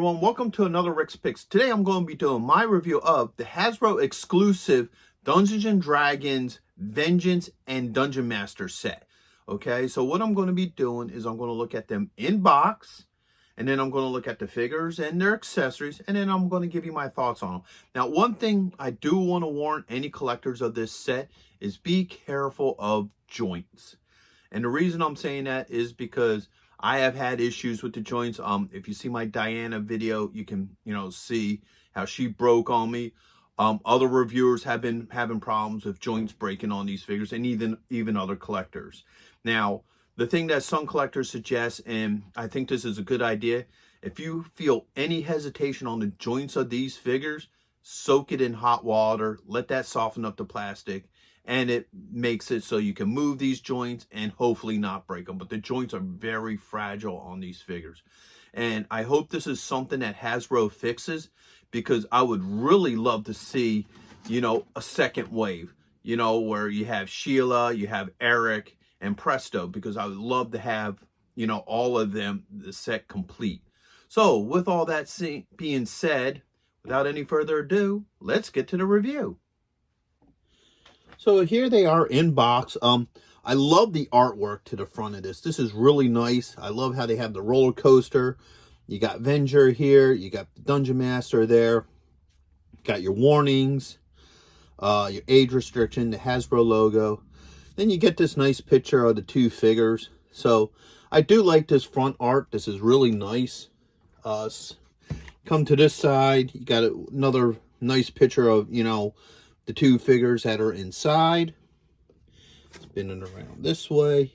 everyone, welcome to another Rick's Picks. Today I'm going to be doing my review of the Hasbro exclusive Dungeons and Dragons Vengeance and Dungeon Master set. Okay, so what I'm going to be doing is I'm going to look at them in box, and then I'm going to look at the figures and their accessories, and then I'm going to give you my thoughts on them. Now, one thing I do want to warn any collectors of this set is be careful of joints. And the reason I'm saying that is because I have had issues with the joints. If you see my Diana video, you can, see how she broke on me. Other reviewers have been having problems with joints breaking on these figures, and even other collectors. Now, the thing that some collectors suggest, and I think this is a good idea, if you feel any hesitation on the joints of these figures, soak it in hot water, let that soften up the plastic, and it makes it so you can move these joints and hopefully not break them. But the joints are very fragile on these figures. And I hope this is something that Hasbro fixes, because I would really love to see, a second wave, where you have Sheila, you have Eric, and Presto, because I would love to have, all of them, the set complete. So with all that being said, without any further ado, let's get to the review. So here they are in box. I love the artwork to the front of this. This is really nice. I love how they have the roller coaster. You got Venger here. You got the Dungeon Master there. You got your warnings, your age restriction, the Hasbro logo. Then you get this nice picture of the two figures. So I do like this front art. This is really nice. Come to this side. You got another nice picture of, the two figures that are inside. Spinning around this way.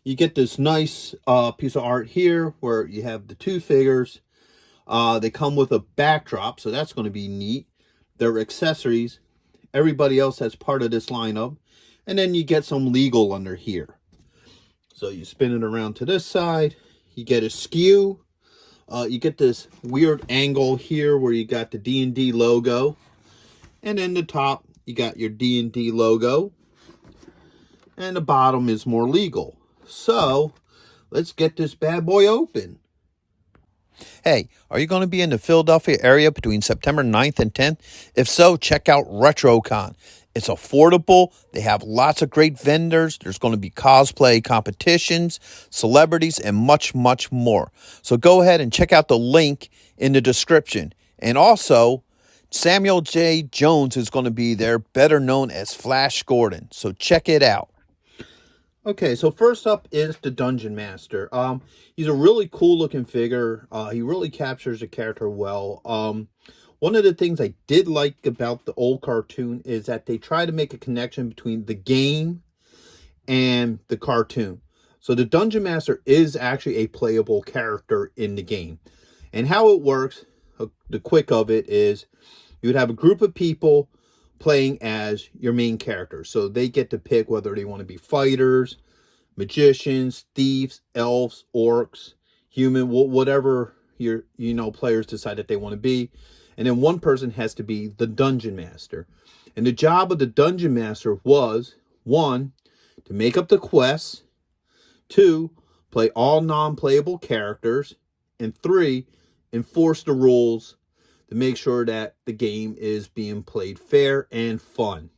You get this nice piece of art here where you have the two figures. They come with a backdrop, so that's going to be neat. They're accessories. Everybody else has part of this lineup. And then you get some legal under here. So you spin it around to this side. You get a skew. You get this weird angle here where you got the D&D logo. And in the top, you got your D&D logo. And the bottom is more legal. So, let's get this bad boy open. Hey, are you going to be in the Philadelphia area between September 9th and 10th? If so, check out RetroCon. It's affordable. They have lots of great vendors. There's going to be cosplay competitions, celebrities, and much, much more. So go ahead and check out the link in the description. And also, Samuel J. Jones is going to be there, better known as Flash Gordon. So check it out. Okay, so first up is the Dungeon Master. He's a really cool looking figure. He really captures the character well. One of the things I did like about the old cartoon is that they try to make a connection between the game and the cartoon. So the Dungeon Master is actually a playable character in the game. And how it works, the quick of it is, you would have a group of people playing as your main character. So they get to pick whether they want to be fighters, magicians, thieves, elves, orcs, human, whatever your players decide that they want to be. And then one person has to be the Dungeon Master. And the job of the Dungeon Master was, 1, to make up the quests, 2, play all non-playable characters, and 3, enforce the rules to make sure that the game is being played fair and fun.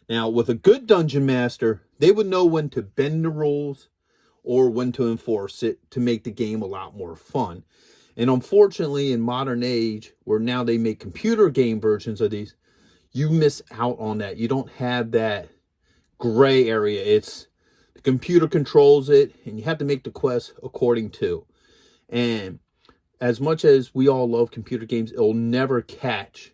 Now, with a good Dungeon Master, they would know when to bend the rules or when to enforce it to make the game a lot more fun. And unfortunately, in modern age, where now they make computer game versions of these, you miss out on that. You don't have that gray area. It's the computer controls it, and you have to make the quest according to. And as much as we all love computer games, it'll never catch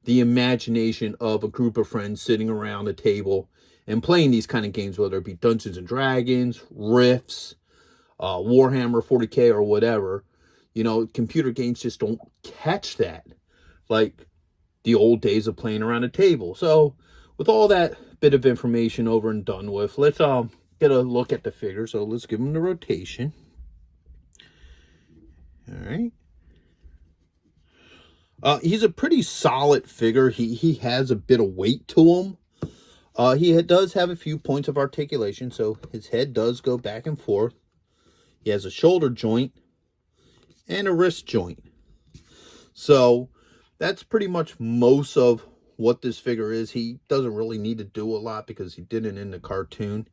the imagination of a group of friends sitting around a table and playing these kind of games, whether it be Dungeons and Dragons, Rifts, Warhammer 40K, or whatever. Computer games just don't catch that like the old days of playing around a table. So with all that bit of information over and done with, let's get a look at the figure. So let's give them the rotation. All right. He's a pretty solid figure. He has a bit of weight to him. He does have a few points of articulation, so his head does go back and forth. He has a shoulder joint and a wrist joint. So that's pretty much most of what this figure is. He doesn't really need to do a lot because he didn't in the cartoon.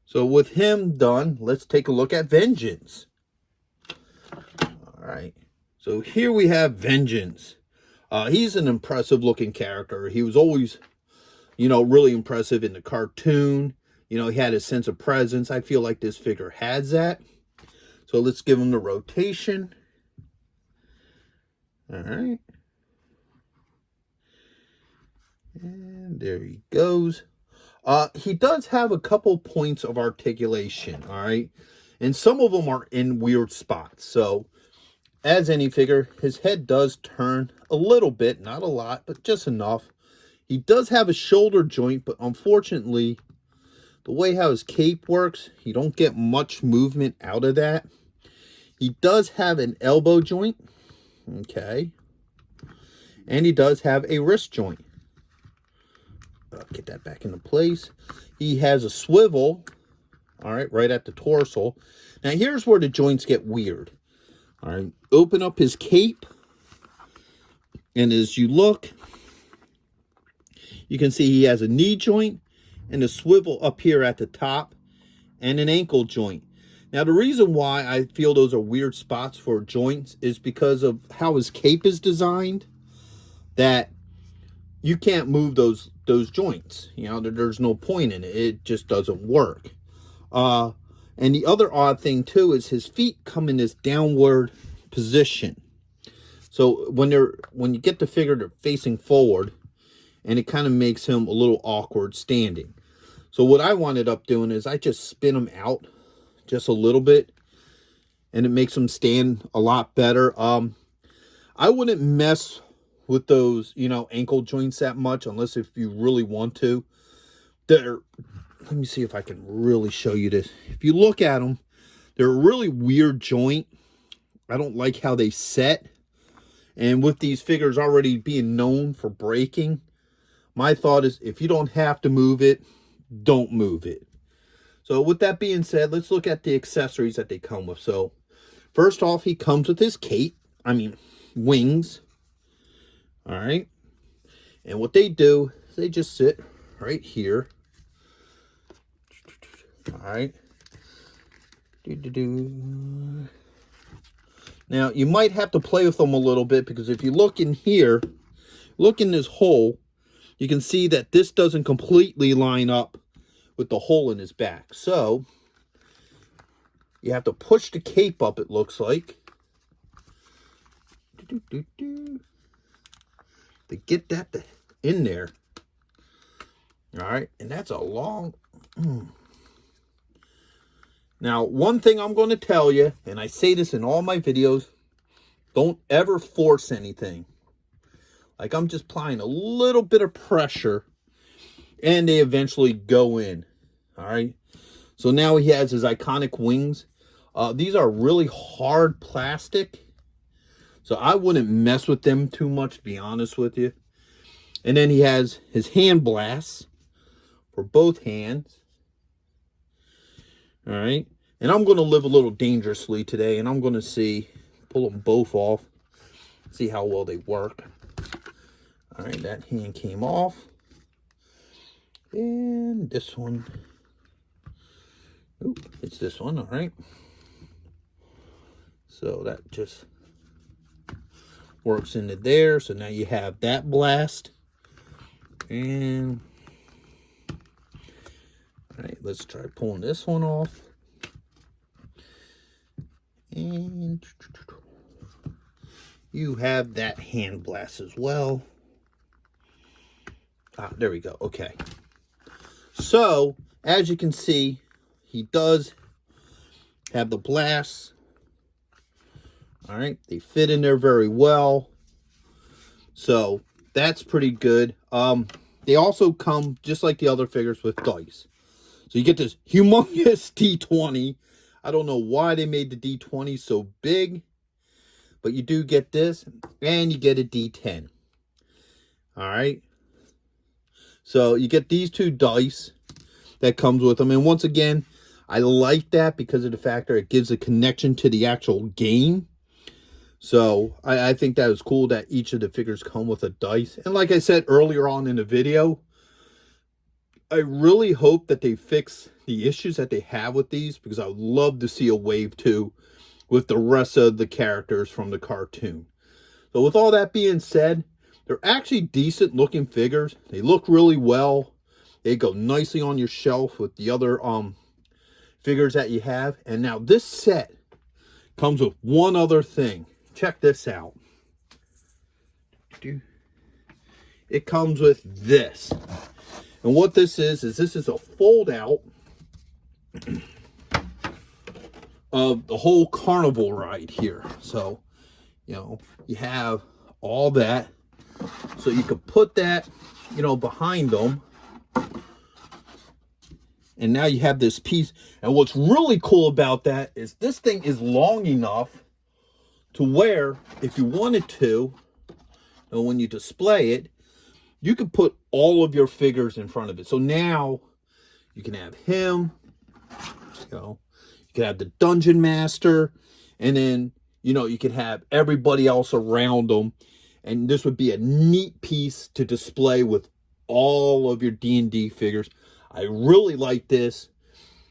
So with him done, let's take a look at Vengeance. All right. So here we have Vengeance. He's an impressive looking character. He was always, really impressive in the cartoon. He had a sense of presence. I feel like this figure has that. So let's give him the rotation. All right. And there he goes. He does have a couple points of articulation, all right? And some of them are in weird spots. So, as any figure, his head does turn a little bit, not a lot, but just enough. He does have a shoulder joint, but unfortunately, the way how his cape works, you don't get much movement out of that. He does have an elbow joint, okay? And he does have a wrist joint. Get that back into place. He has a swivel, all right at the torso. Now, here's where the joints get weird. All right, open up his cape, and as you look, you can see he has a knee joint and a swivel up here at the top and an ankle joint. Now, the reason why I feel those are weird spots for joints is because of how his cape is designed, that you can't move those joints. There's no point in it. It just doesn't work. And the other odd thing too is his feet come in this downward position. So when you get the figure, they're facing forward, and it kind of makes him a little awkward standing. So what I wound up doing is I just spin him out just a little bit, and it makes him stand a lot better. I wouldn't mess with those, ankle joints that much, unless if you really want to. Let me see if I can really show you this. If you look at them, they're a really weird joint. I don't like how they set. And with these figures already being known for breaking, my thought is if you don't have to move it, don't move it. So with that being said, let's look at the accessories that they come with. So first off, he comes with his wings. All right. And what they do is they just sit right here. All right. Now, you might have to play with them a little bit, because if you look in here, look in this hole, you can see that this doesn't completely line up with the hole in his back. So you have to push the cape up, it looks like, to get that in there. All right, and that's a long... Now, one thing I'm going to tell you, and I say this in all my videos, don't ever force anything. Like, I'm just applying a little bit of pressure, and they eventually go in. All right, so now he has his iconic wings. These are really hard plastic, so I wouldn't mess with them too much, to be honest with you. And then he has his hand blasts for both hands. All right. And I'm going to live a little dangerously today, and I'm going to pull them both off, see how well they work. All right. That hand came off. And this one. Oop, it's this one. All right. So that just works into there. So now you have that blast. And all right, let's try pulling this one off. And you have that hand blast as well. There we go. Okay. So, as you can see, he does have the blasts. All right. They fit in there very well. So, that's pretty good. They also come, just like the other figures, with dice. So you get this humongous D20. I don't know why they made the D20 so big, but you do get this, and you get a D10. All right. So you get these two dice that comes with them. And once again, I like that because of the fact that it gives a connection to the actual game. So I think that was cool that each of the figures come with a dice. And like I said earlier on in the video, I really hope that they fix the issues that they have with these, because I would love to see a wave 2 with the rest of the characters from the cartoon. So with all that being said, they're actually decent looking figures. They look really well. They go nicely on your shelf with the other figures that you have. And now this set comes with one other thing. Check this out. It comes with this. And what this is this is a fold out of the whole carnival ride here. So, you know, you have all that. So you can put that, you know, behind them. And now you have this piece. And what's really cool about that is this thing is long enough to where, if you wanted to, and when you display it, you can put all of your figures in front of it. So now you can have him, you know, you can have the Dungeon Master, and then, you know, you can have everybody else around them. And this would be a neat piece to display with all of your D&D figures. I really like this.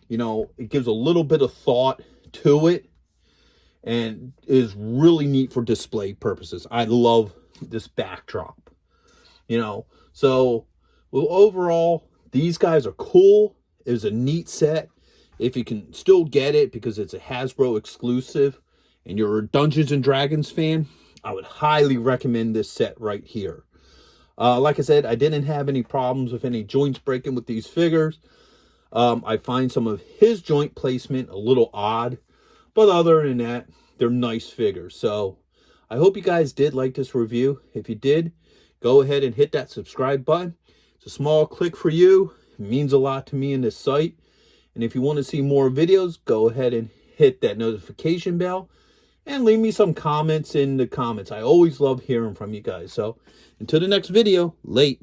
You know, it gives a little bit of thought to it and is really neat for display purposes. I love this backdrop, you know. So, well, overall, these guys are cool. It was a neat set. If you can still get it because it's a Hasbro exclusive and you're a Dungeons and Dragons fan, I would highly recommend this set right here. Like I said, I didn't have any problems with any joints breaking with these figures. I find some of his joint placement a little odd, but other than that, they're nice figures. So I hope you guys did like this review. If you did, go ahead and hit that subscribe button. It's a small click for you. It means a lot to me in this site. And if you want to see more videos, go ahead and hit that notification bell and leave me some comments in the comments. I always love hearing from you guys. So until the next video, late.